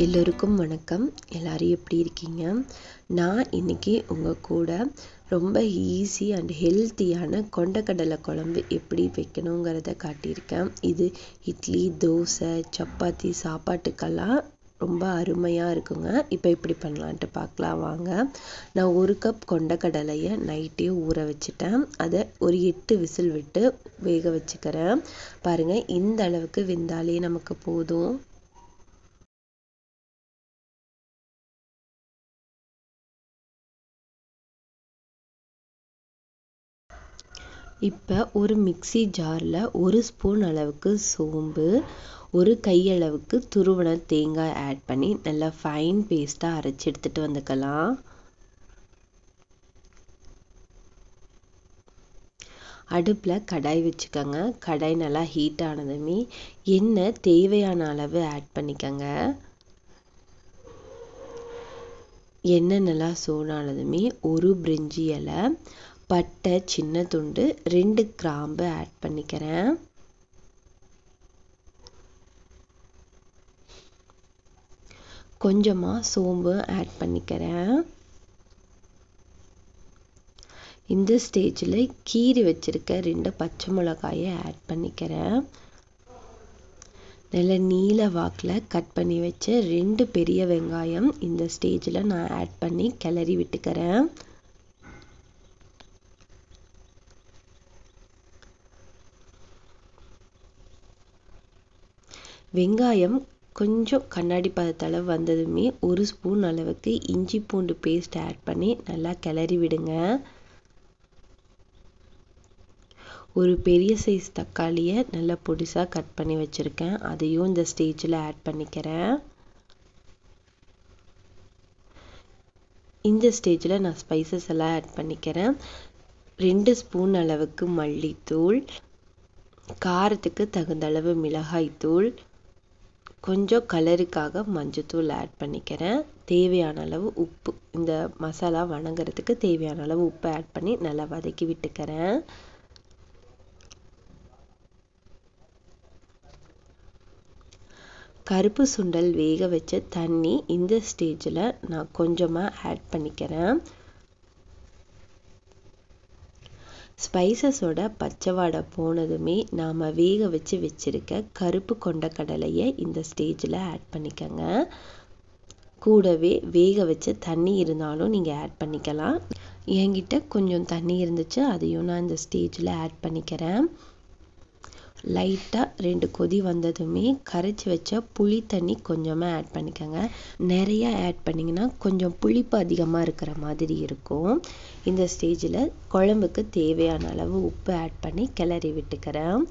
எல்லோருக்கும் வணக்கம். எல்லாரும் எப்படி இருக்கீங்க? நான் இன்னைக்கு உங்கள் கூட ரொம்ப ஈஸி அண்ட் ஹெல்த்தியான கொண்டக்கடலை குழம்பு எப்படி வைக்கணுங்கிறத காட்டியிருக்கேன். இது இட்லி, தோசை, சப்பாத்தி சாப்பாட்டுக்கெல்லாம் ரொம்ப அருமையாக இருக்குங்க. இப்போ எப்படி பண்ணலான்ட்டு பார்க்கலாம் வாங்க. நான் 1 கப் கொண்டக்கடலையை நைட்டே ஊற வச்சுட்டேன். அதை ஒரு 8 விசில் விட்டு வேக வச்சுக்கிறேன். பாருங்கள், இந்த அளவுக்கு வெந்தாலே நமக்கு போதும். இப்போ ஒரு மிக்ஸி ஜாரில் 1 ஸ்பூன் அளவுக்கு சோம்பு, 1 கையளவுக்கு துருவன தேங்காய் ஆட் பண்ணி நல்லா ஃபைன் பேஸ்ட்டாக அரைச்சி எடுத்துகிட்டு வந்துக்கலாம். அடுப்பில் கடாய் வச்சுக்கோங்க. கடாய் நல்லா ஹீட் ஆனதுமே எண்ணெய் தேவையான அளவு ஆட் பண்ணிக்கோங்க. எண்ணெய் நல்லா சூடானதுமே 1 பிரிஞ்சி இலை, பட்டை சின்ன துண்டு, 2 கிராம்பு ஆட் பண்ணிக்கிறேன். கொஞ்சமாக சோம்பு ஆட் பண்ணிக்கிறேன். இந்த ஸ்டேஜில் கீறி வச்சிருக்க 2 பச்சை மிளகாயை ஆட் பண்ணிக்கிறேன். நல்ல நீல வாக்கில் கட் பண்ணி வச்ச 2 பெரிய வெங்காயம் இந்த ஸ்டேஜில் நான் ஆட் பண்ணி கிளறி விட்டுக்கிறேன். வெங்காயம் கொஞ்சம் கண்ணாடி பதத்தளவு வந்ததுமே 1 ஸ்பூன் அளவுக்கு இஞ்சி பூண்டு பேஸ்ட் ஆட் பண்ணி நல்லா கிளறி விடுங்க. ஒரு பெரிய சைஸ் தக்காளியை நல்லா பொடிசாக கட் பண்ணி வச்சுருக்கேன். அதையும் இந்த ஸ்டேஜில் ஆட் பண்ணிக்கிறேன். இந்த ஸ்டேஜில் நான் ஸ்பைசஸ் எல்லாம் ஆட் பண்ணிக்கிறேன். 2 ஸ்பூன் அளவுக்கு மல்லித்தூள், காரத்துக்கு தகுந்த அளவு மிளகாய்த்தூள், கொஞ்சம் கலருக்காக மஞ்சத்தூள் ஆட் பண்ணிக்கிறேன். தேவையான அளவு உப்பு, இந்த மசாலா வணங்குறதுக்கு தேவையான அளவு உப்பு ஆட் பண்ணி நல்லா வதக்கி விட்டுக்கிறேன். கருப்பு சுண்டல் வேக வச்ச தண்ணி இந்த ஸ்டேஜில் நான் கொஞ்சமாக ஆட் பண்ணிக்கிறேன். ஸ்பைசஸோட பச்சை வாடை போனதுமே நாம் வேக வச்சிருக்க கருப்பு கொண்டக்கடலையை இந்த ஸ்டேஜில் ஆட் பண்ணிக்கோங்க. கூடவே வேக வச்ச தண்ணி இருந்தாலும் நீங்கள் ஆட் பண்ணிக்கலாம். என்கிட்ட கொஞ்சம் தண்ணி இருந்துச்சு, அதையும் நான் இந்த ஸ்டேஜில் ஆட் பண்ணிக்கிறேன். லைட்டாக 2 கொதி வந்ததுமே கரைச்சி வச்ச புளி தண்ணி கொஞ்சமாக ஆட் பண்ணிக்கோங்க. நிறையா ஆட் பண்ணிங்கன்னா கொஞ்சம் புளிப்பு அதிகமாக இருக்கிற மாதிரி இருக்கும். இந்த ஸ்டேஜில் குழம்புக்கு தேவையான அளவு உப்பு ஆட் பண்ணி கிளறி விட்டுக்கிறேன்.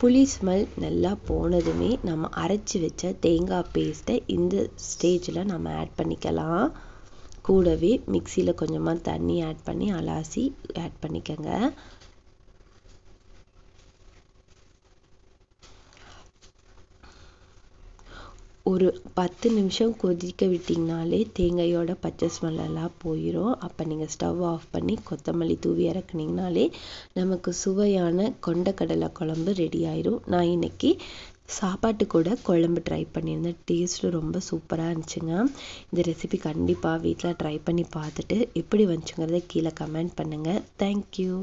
புளி ஸ்மெல் நல்லா போனதுமே நம்ம அரைச்சி வச்ச தேங்காய் பேஸ்ட்டை இந்த ஸ்டேஜில் நம்ம ஆட் பண்ணிக்கலாம். கூடவே மிக்சியில் கொஞ்சமாக தண்ணி ஆட் பண்ணி அலாசி ஆட் பண்ணிக்கோங்க. ஒரு 10 நிமிஷம் கொதிக்க விட்டிங்கனாலே தேங்காயோட பச்சை ஸ்மெல்லாம் போயிடும். அப்போ நீங்கள் ஸ்டவ் ஆஃப் பண்ணி கொத்தமல்லி தூவி இறக்குனீங்கனாலே நமக்கு சுவையான கொண்டக்கடலை குழம்பு ரெடி ஆயிடும். நான் இன்னைக்கு சாப்பாட்டு கூட குழம்பு ட்ரை பண்ணியிருந்தேன். டேஸ்ட்டு ரொம்ப சூப்பராக இருந்துச்சுங்க. இந்த ரெசிபி கண்டிப்பாக வீட்டில் ட்ரை பண்ணி பார்த்துட்டு எப்படி வந்துச்சுங்கிறத கீழே கமெண்ட் பண்ணுங்கள். தேங்க்யூ.